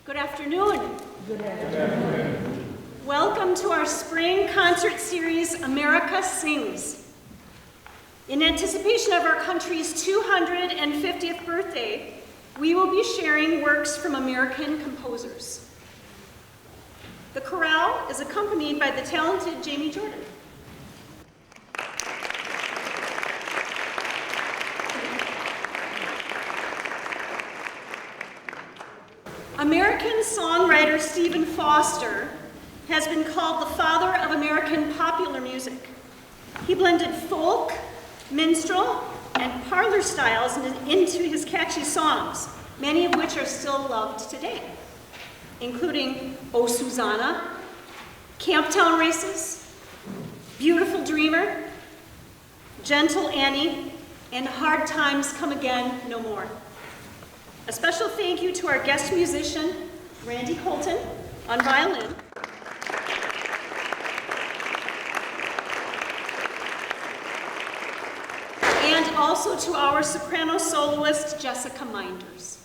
Good afternoon. Good afternoon. Welcome to our spring concert series, America Sings. In anticipation of our country's 250th birthday, we will be sharing works from American composers. The chorale is accompanied by the talented Jamie Jordan. American songwriter Stephen Foster has been called the father of American popular music. He blended folk, minstrel, and parlor styles into his catchy songs, many of which are still loved today, including "Oh Susanna," "Camptown Races," "Beautiful Dreamer," "Gentle Annie," and "Hard Times Come Again No More." A special thank you to our guest musician, Randy Colton, on violin, and also to our soprano soloist, Jessica Minders.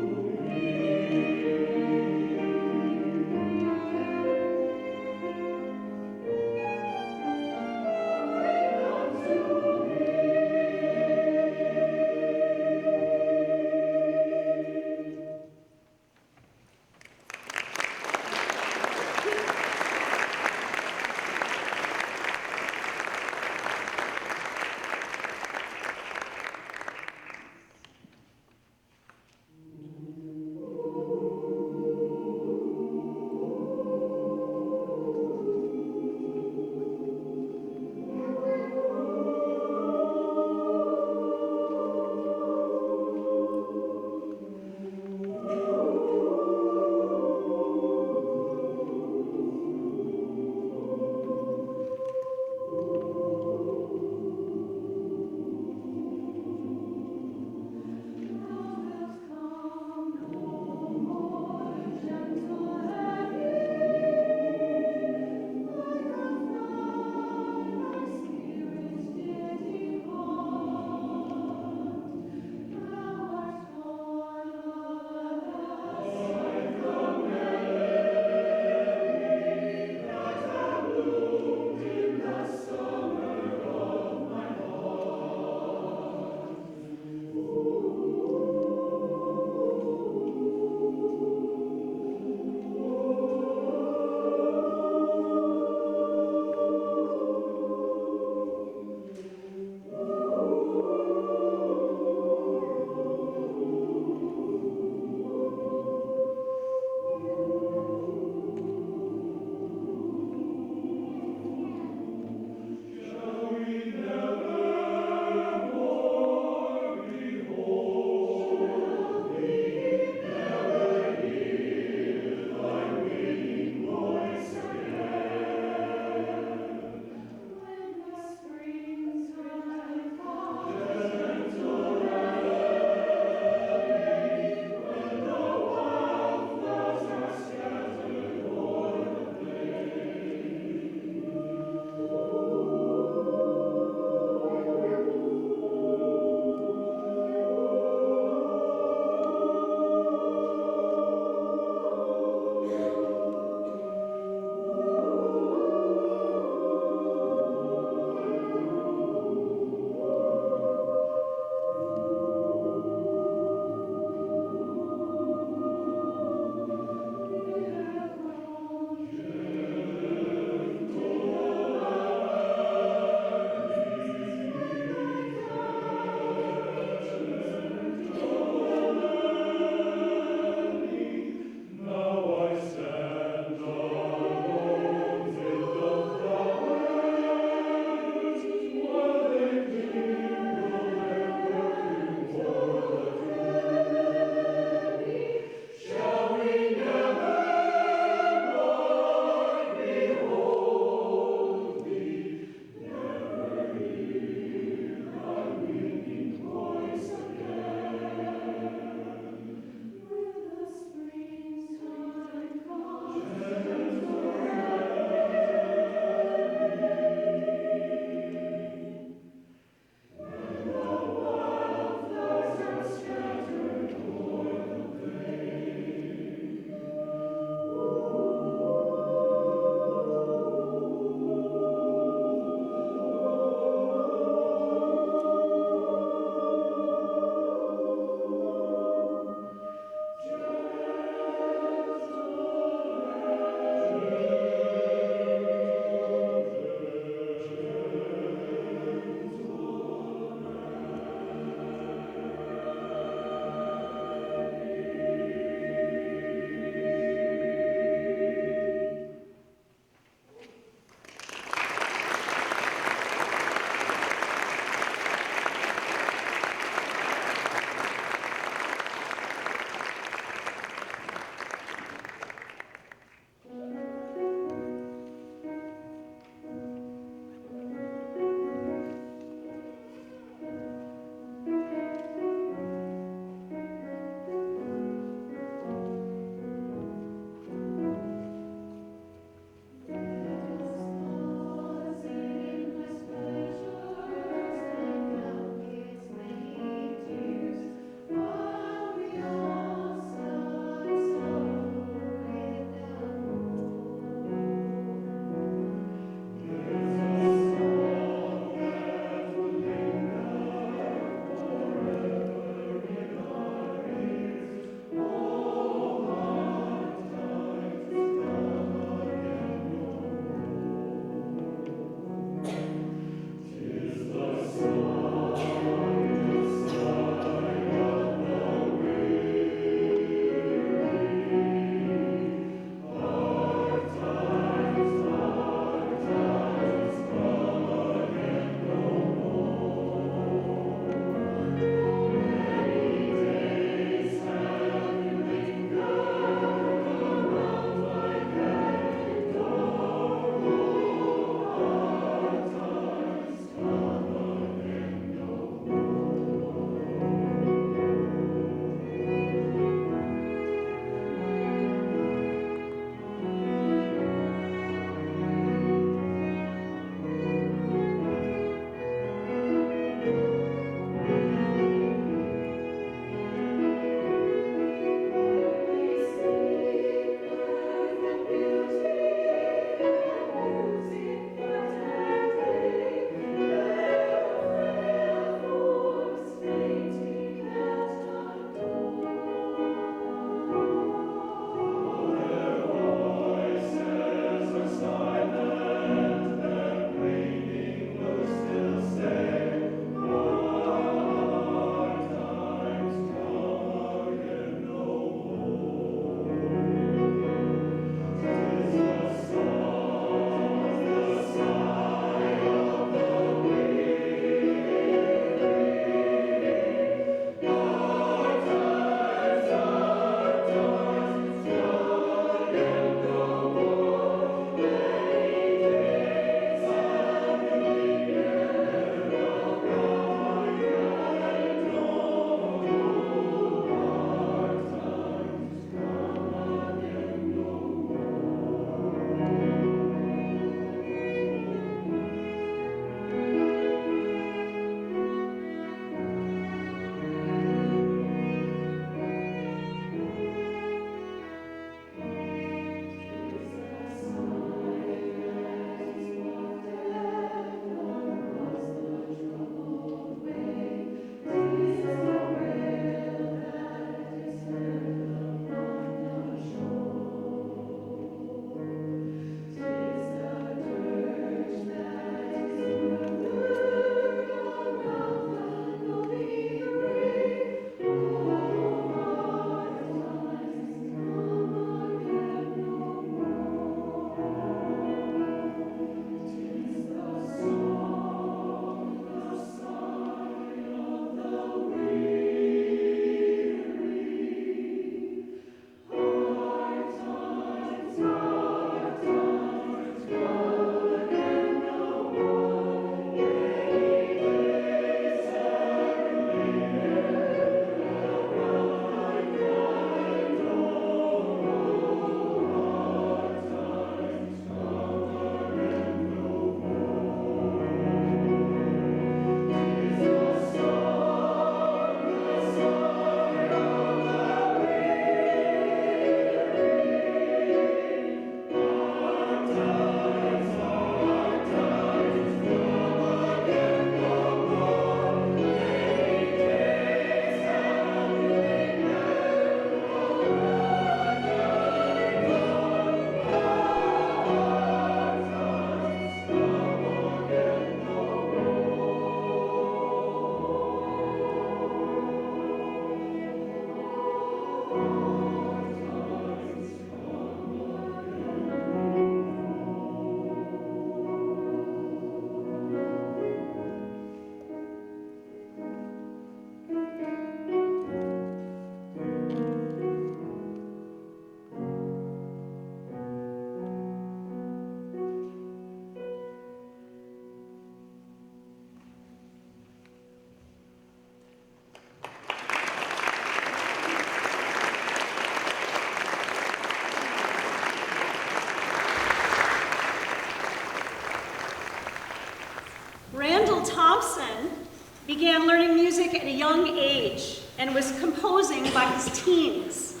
began learning music at a young age and was composing by his teens.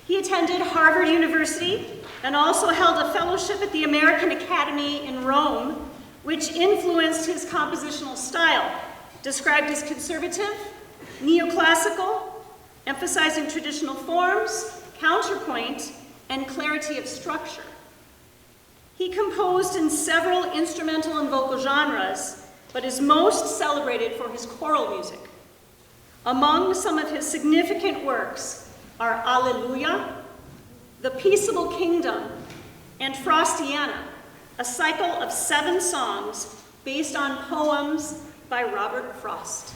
He attended Harvard University and also held a fellowship at the American Academy in Rome, which influenced his compositional style, described as conservative, neoclassical, emphasizing traditional forms, counterpoint, and clarity of structure. He composed in several instrumental and vocal genres, but is most celebrated for his choral music. Among some of his significant works are Alleluia, The Peaceable Kingdom, and Frostiana, a cycle of 7 songs based on poems by Robert Frost.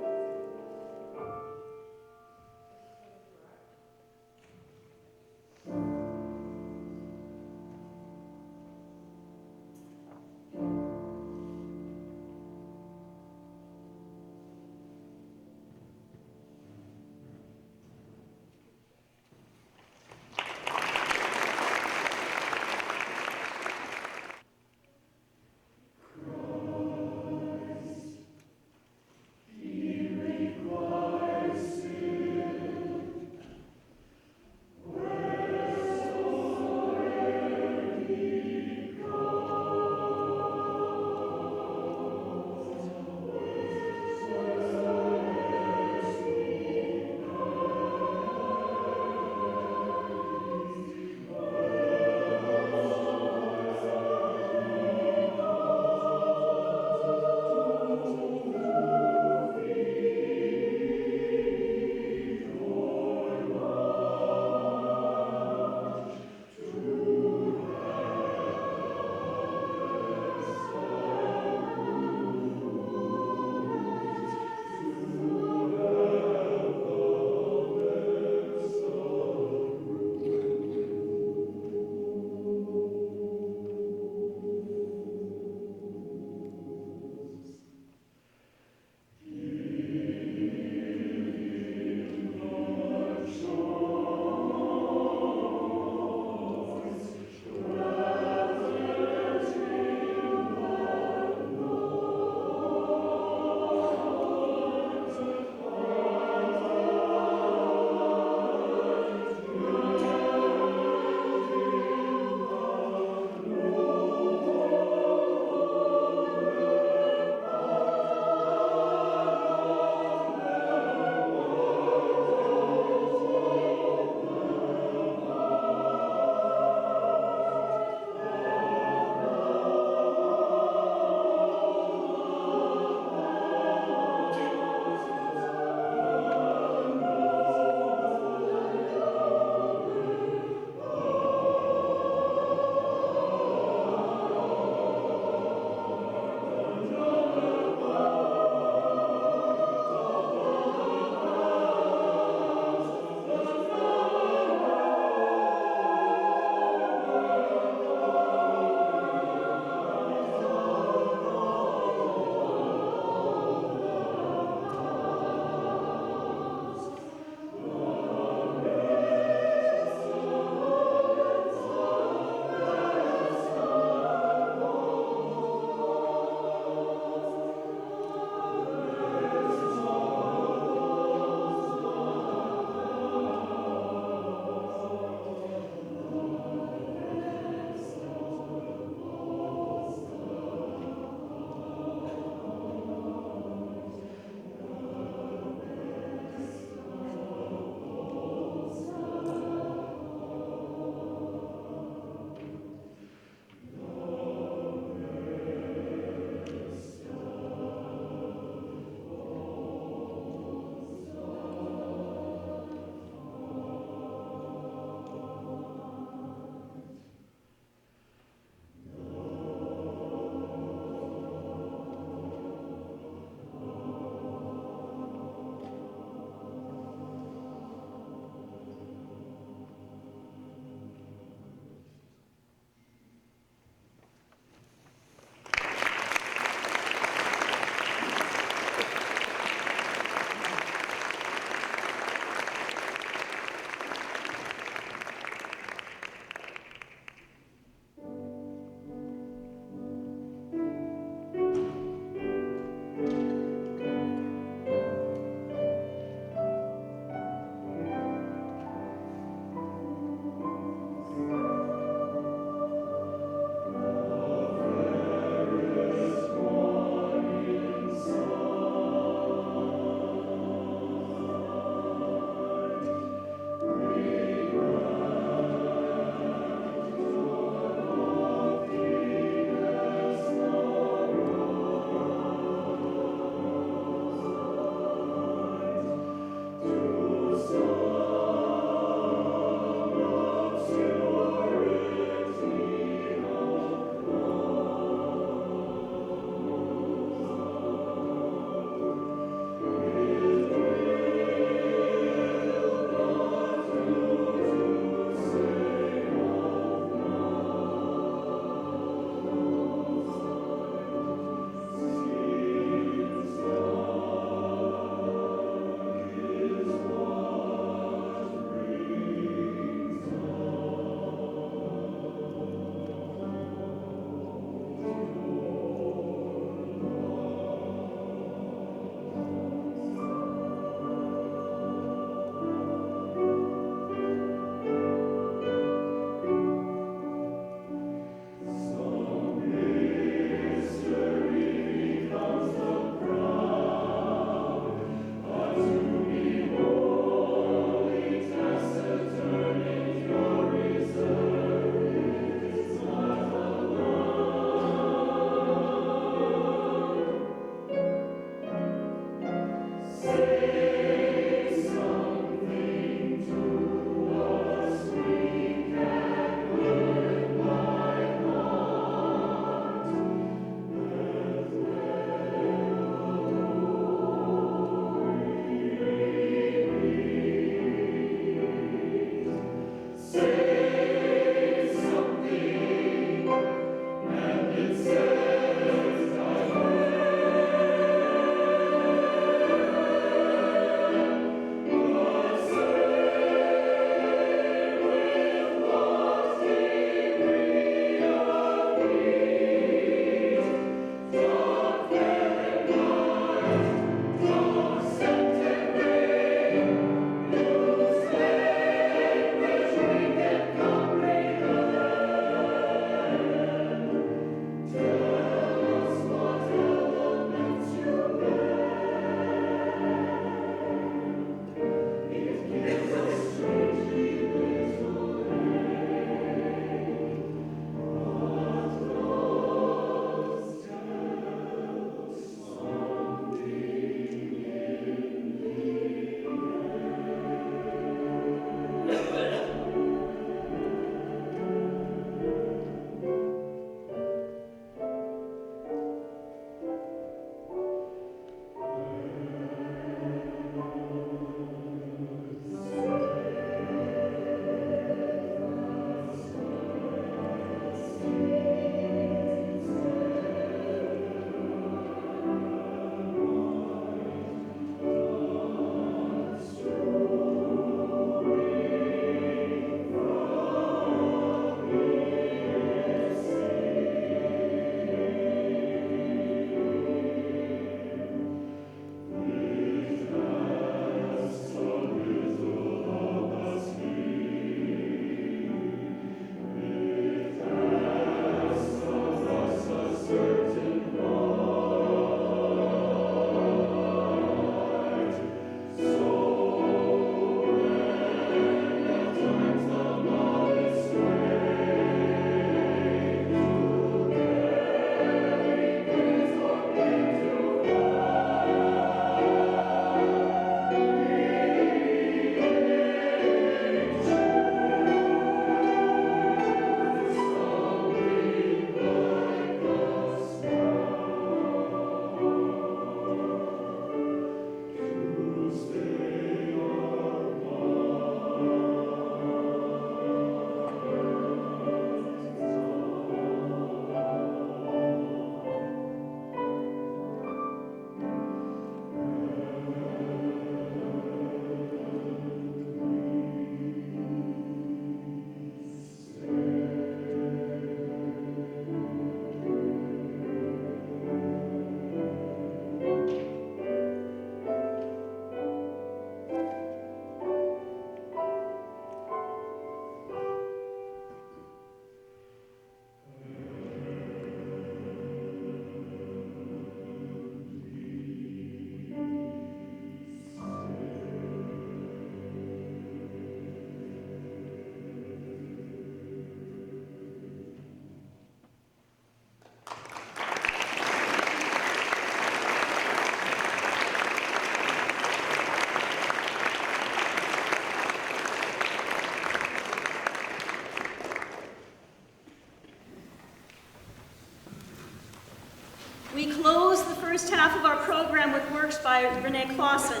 first half of our program with works by René Clausen,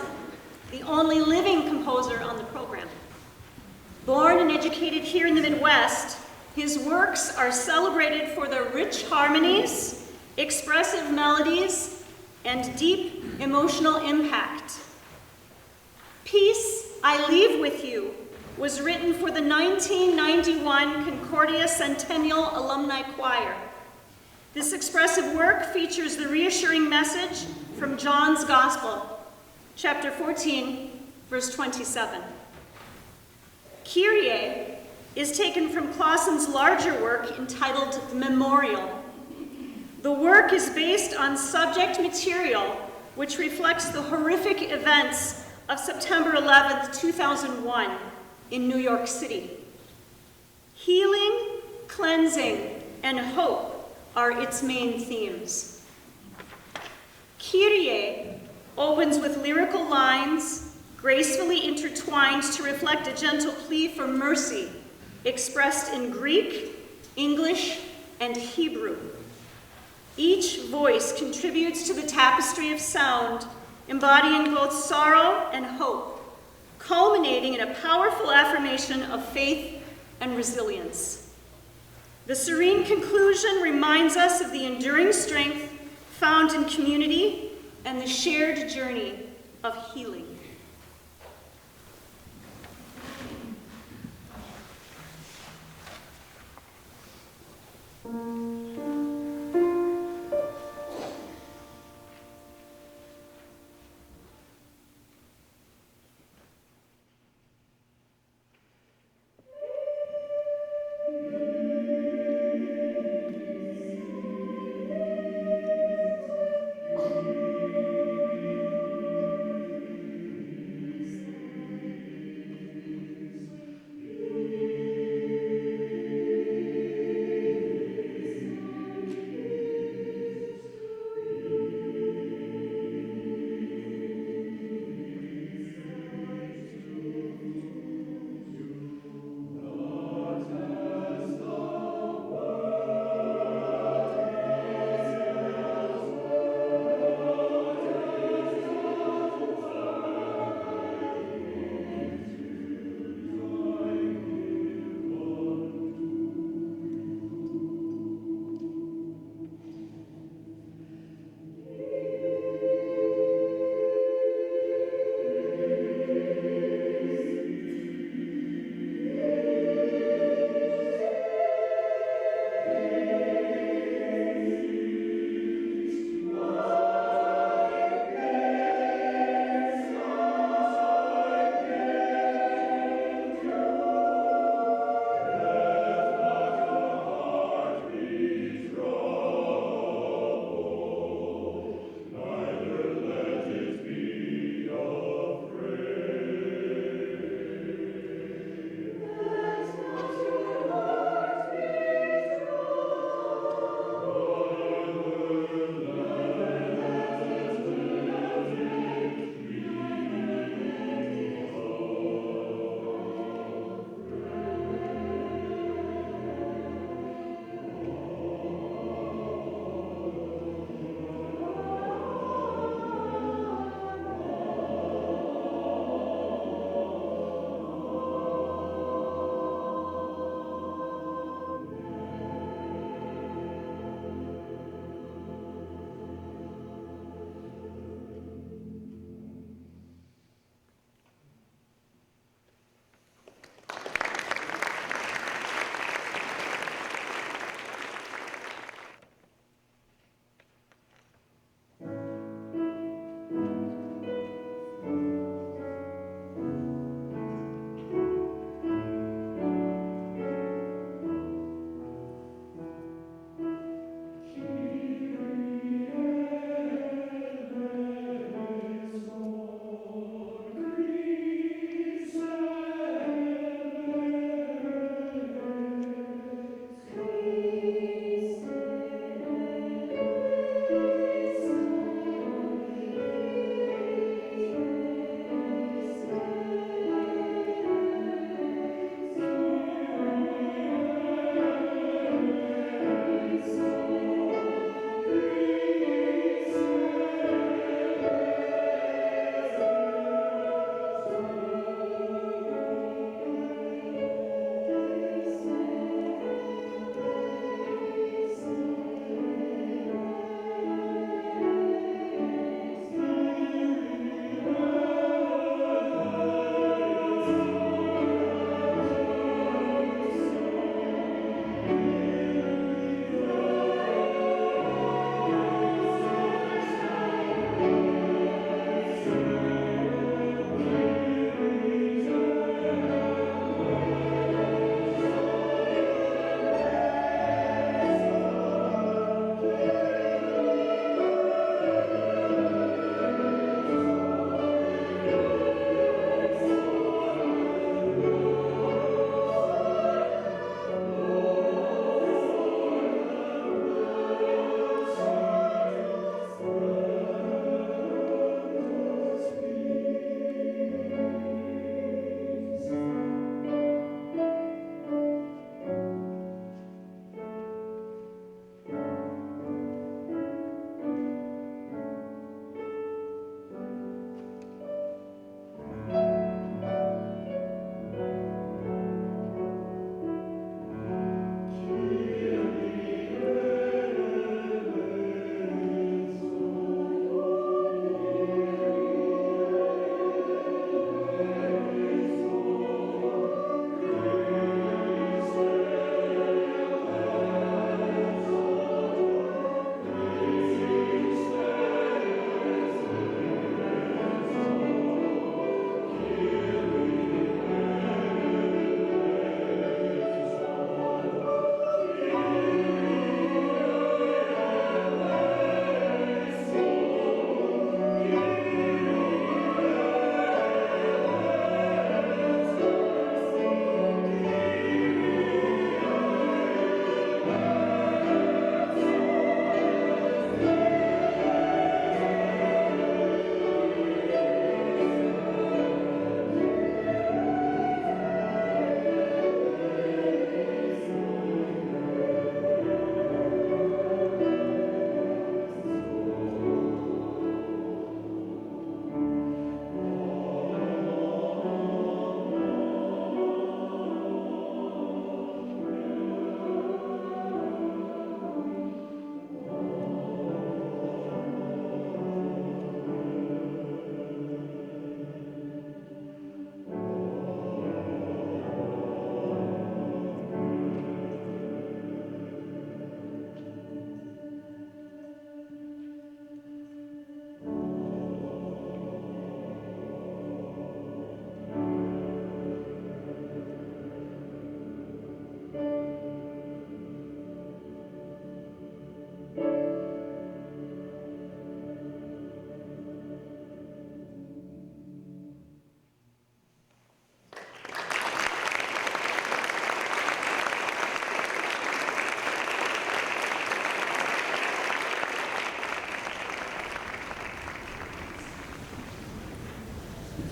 the only living composer on the program. Born and educated here in the Midwest, his works are celebrated for their rich harmonies, expressive melodies, and deep emotional impact. Peace I Leave With You was written for the 1991 Concordia Centennial Alumni Choir. This expressive work features the reassuring message from John's Gospel, chapter 14, verse 27. Kyrie is taken from Clausen's larger work entitled Memorial. The work is based on subject material which reflects the horrific events of September 11th, 2001 in New York City. Healing, cleansing, and hope are its main themes. Kyrie opens with lyrical lines gracefully intertwined to reflect a gentle plea for mercy expressed in Greek, English, and Hebrew. Each voice contributes to the tapestry of sound, embodying both sorrow and hope, culminating in a powerful affirmation of faith and resilience. The serene conclusion reminds us of the enduring strength found in community and the shared journey of healing.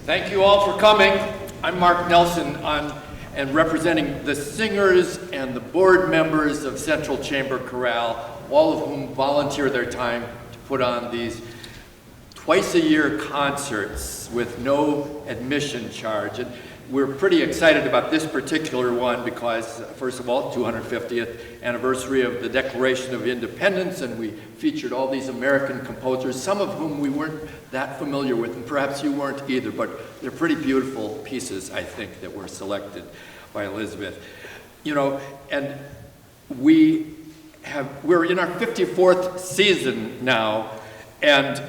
Thank you all for coming. I'm Mark Nelson and representing the singers and the board members of Central Chamber Chorale, all of whom volunteer their time to put on these twice-a-year concerts with no admission charge. And we're pretty excited about this particular one because, first of all, 250th anniversary of the Declaration of Independence, and we featured all these American composers, some of whom we weren't that familiar with, and perhaps you weren't either, but they're pretty beautiful pieces, I think, that were selected by Elizabeth. You know, and we're in our 54th season now, and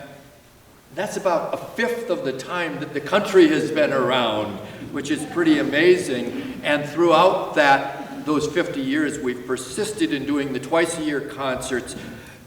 that's about a fifth of the time that the country has been around, which is pretty amazing. And throughout those 50 years, we've persisted in doing the twice-a-year concerts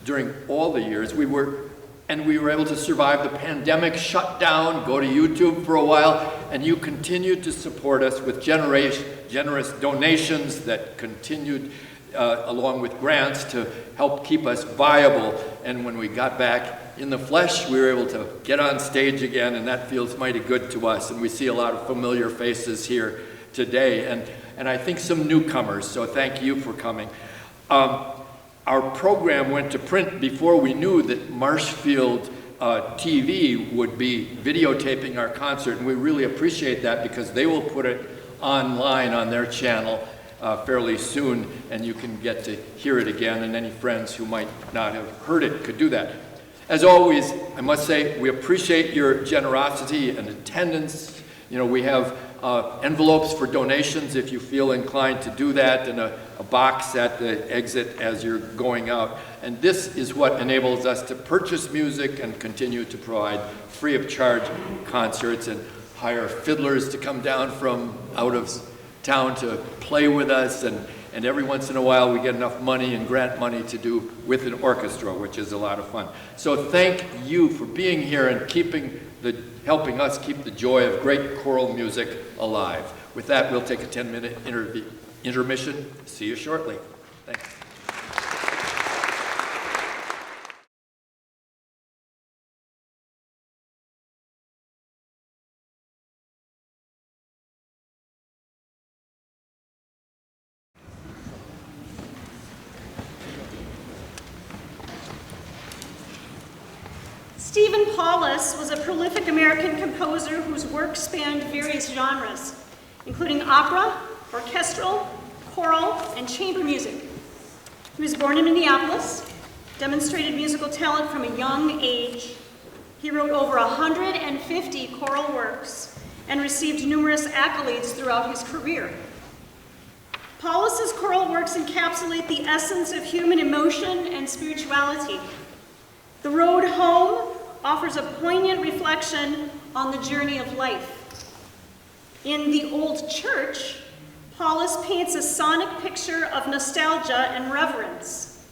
during all the years. We were able to survive the pandemic shutdown, go to YouTube for a while, and you continued to support us with generous donations that continued along with grants to help keep us viable. And when we got back in the flesh, we were able to get on stage again, and that feels mighty good to us. And we see a lot of familiar faces here today, and I think some newcomers, so thank you for coming. Our program went to print before we knew that Marshfield TV would be videotaping our concert, and we really appreciate that because they will put it online on their channel fairly soon, and you can get to hear it again, and any friends who might not have heard it could do that. As always, I must say, we appreciate your generosity and attendance. You know, we have envelopes for donations if you feel inclined to do that, and a box at the exit as you're going out. And this is what enables us to purchase music and continue to provide free of charge concerts and hire fiddlers to come down from out of town to play with us, and every once in a while we get enough money and grant money to do with an orchestra, which is a lot of fun. So thank you for being here and helping us keep the joy of great choral music alive. With that, we'll take a 10-minute intermission. See you shortly. Thanks. Stephen Paulus was a prolific American composer whose work spanned various genres, including opera, orchestral, choral, and chamber music. He was born in Minneapolis, demonstrated musical talent from a young age. He wrote over 150 choral works and received numerous accolades throughout his career. Paulus's choral works encapsulate the essence of human emotion and spirituality. The Road Home offers a poignant reflection on the journey of life. In The Old Church, Paulus paints a sonic picture of nostalgia and reverence,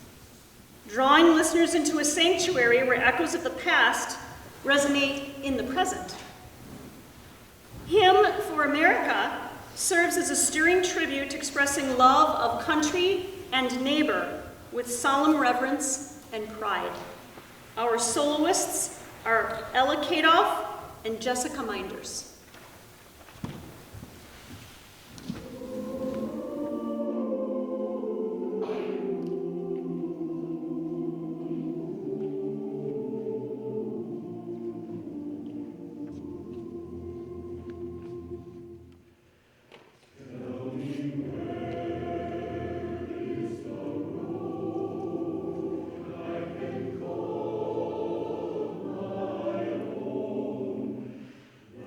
drawing listeners into a sanctuary where echoes of the past resonate in the present. Hymn for America serves as a stirring tribute expressing love of country and neighbor with solemn reverence and pride. Our soloists are Ella Kadoff and Jessica Minders.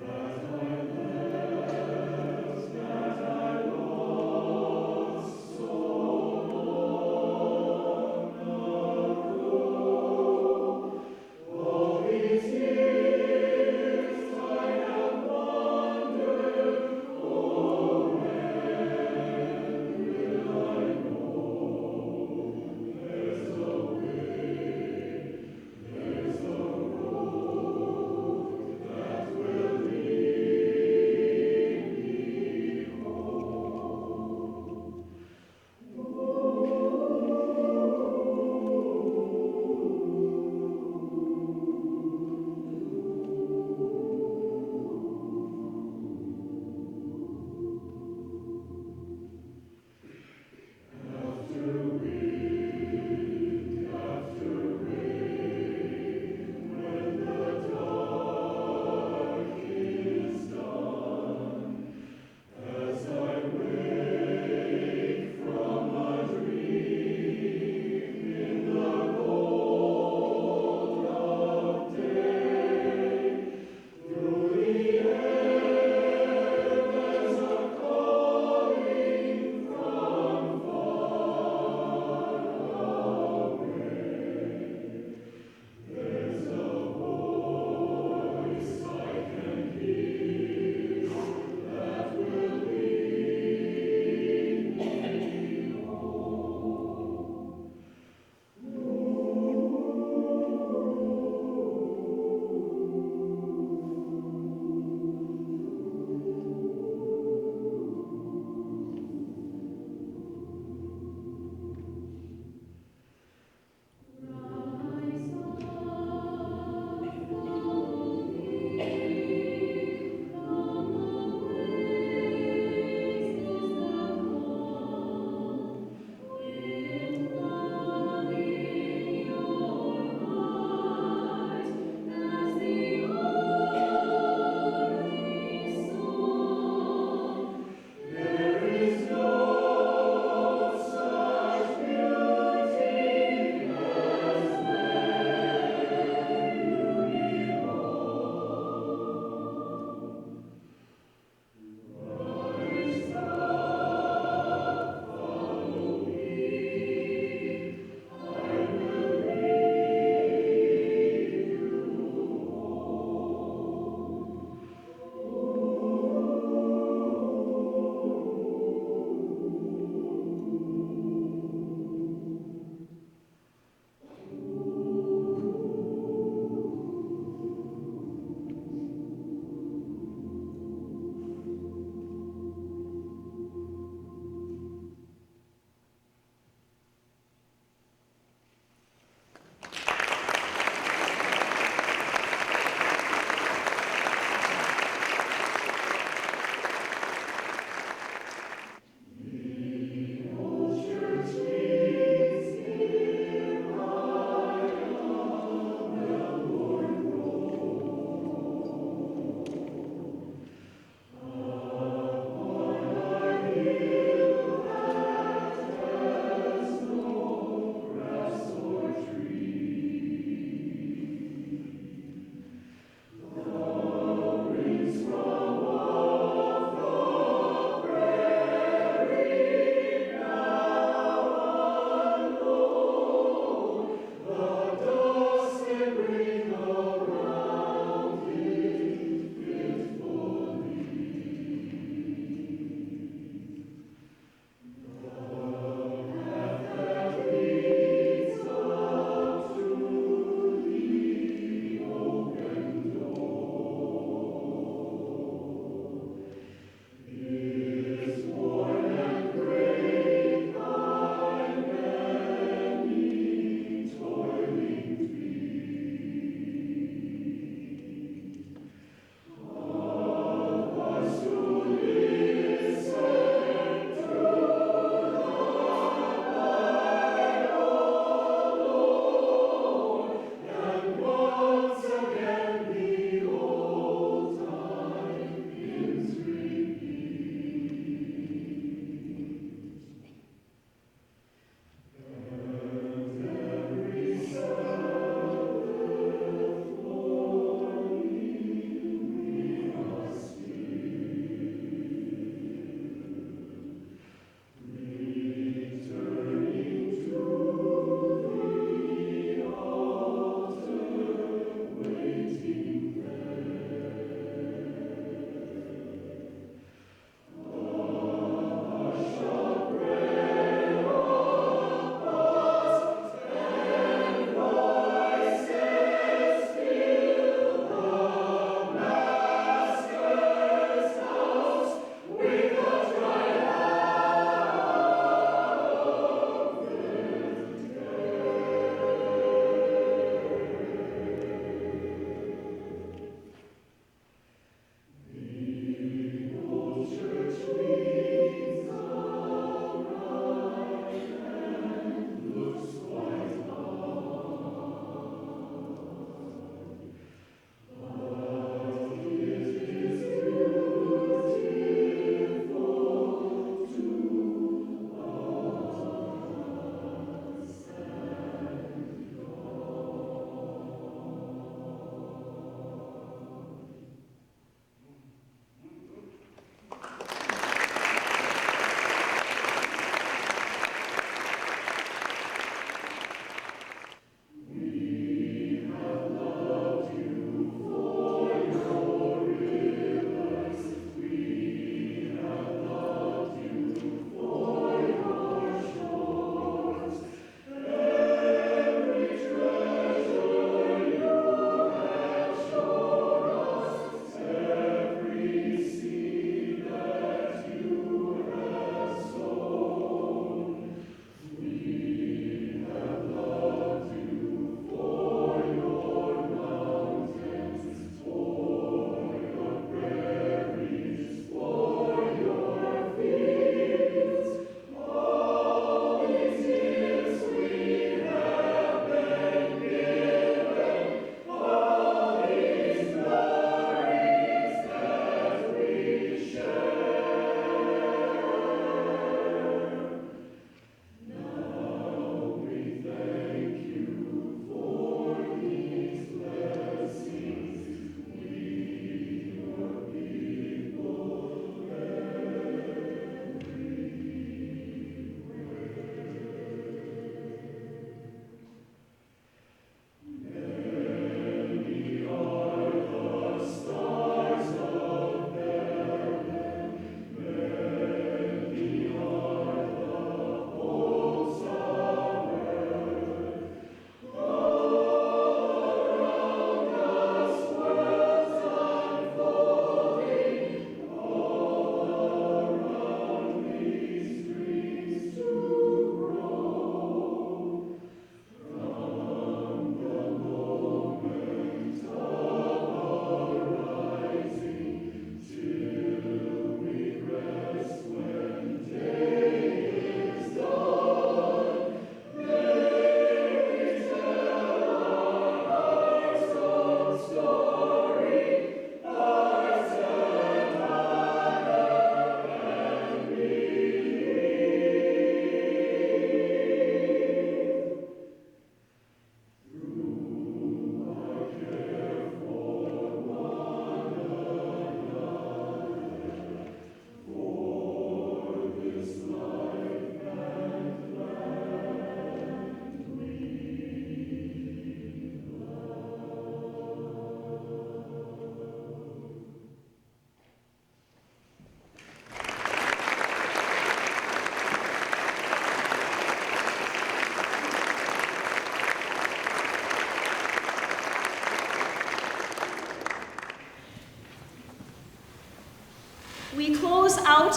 There's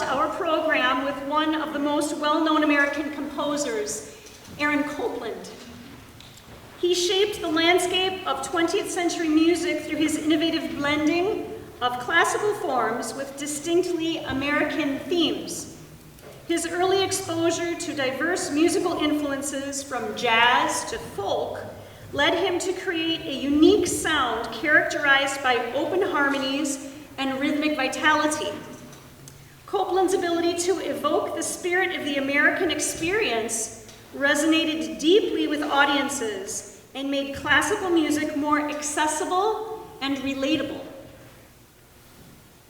out our program with one of the most well-known American composers, Aaron Copland. He shaped the landscape of 20th century music through his innovative blending of classical forms with distinctly American themes. His early exposure to diverse musical influences from jazz to folk led him to create a unique sound characterized by open harmonies and rhythmic vitality. Copland's ability to evoke the spirit of the American experience resonated deeply with audiences and made classical music more accessible and relatable.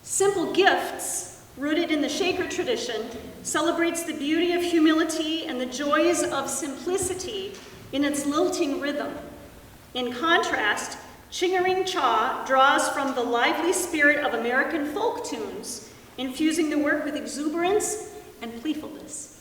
Simple Gifts, rooted in the Shaker tradition, celebrates the beauty of humility and the joys of simplicity in its lilting rhythm. In contrast, Chingering Cha draws from the lively spirit of American folk tunes, infusing the work with exuberance and playfulness.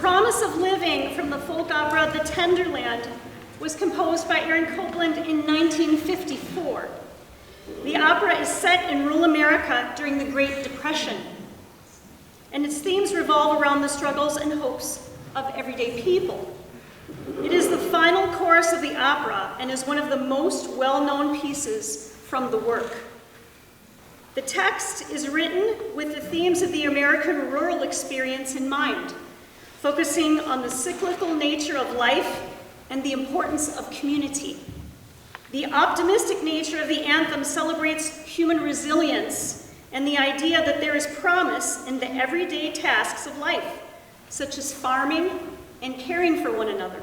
Promise of Living from the folk opera The Tenderland was composed by Aaron Copland in 1954. The opera is set in rural America during the Great Depression, and its themes revolve around the struggles and hopes of everyday people. It is the final chorus of the opera and is one of the most well-known pieces from the work. The text is written with the themes of the American rural experience in mind, focusing on the cyclical nature of life and the importance of community. The optimistic nature of the anthem celebrates human resilience and the idea that there is promise in the everyday tasks of life, such as farming and caring for one another.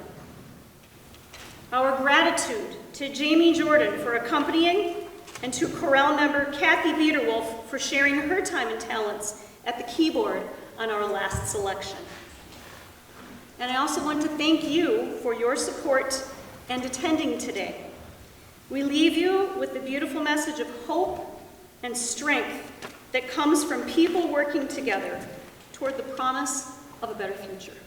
Our gratitude to Jamie Jordan for accompanying, and to chorale member Kathy Biederwolf for sharing her time and talents at the keyboard on our last selection. And I also want to thank you for your support and attending today. We leave you with the beautiful message of hope and strength that comes from people working together toward the promise of a better future.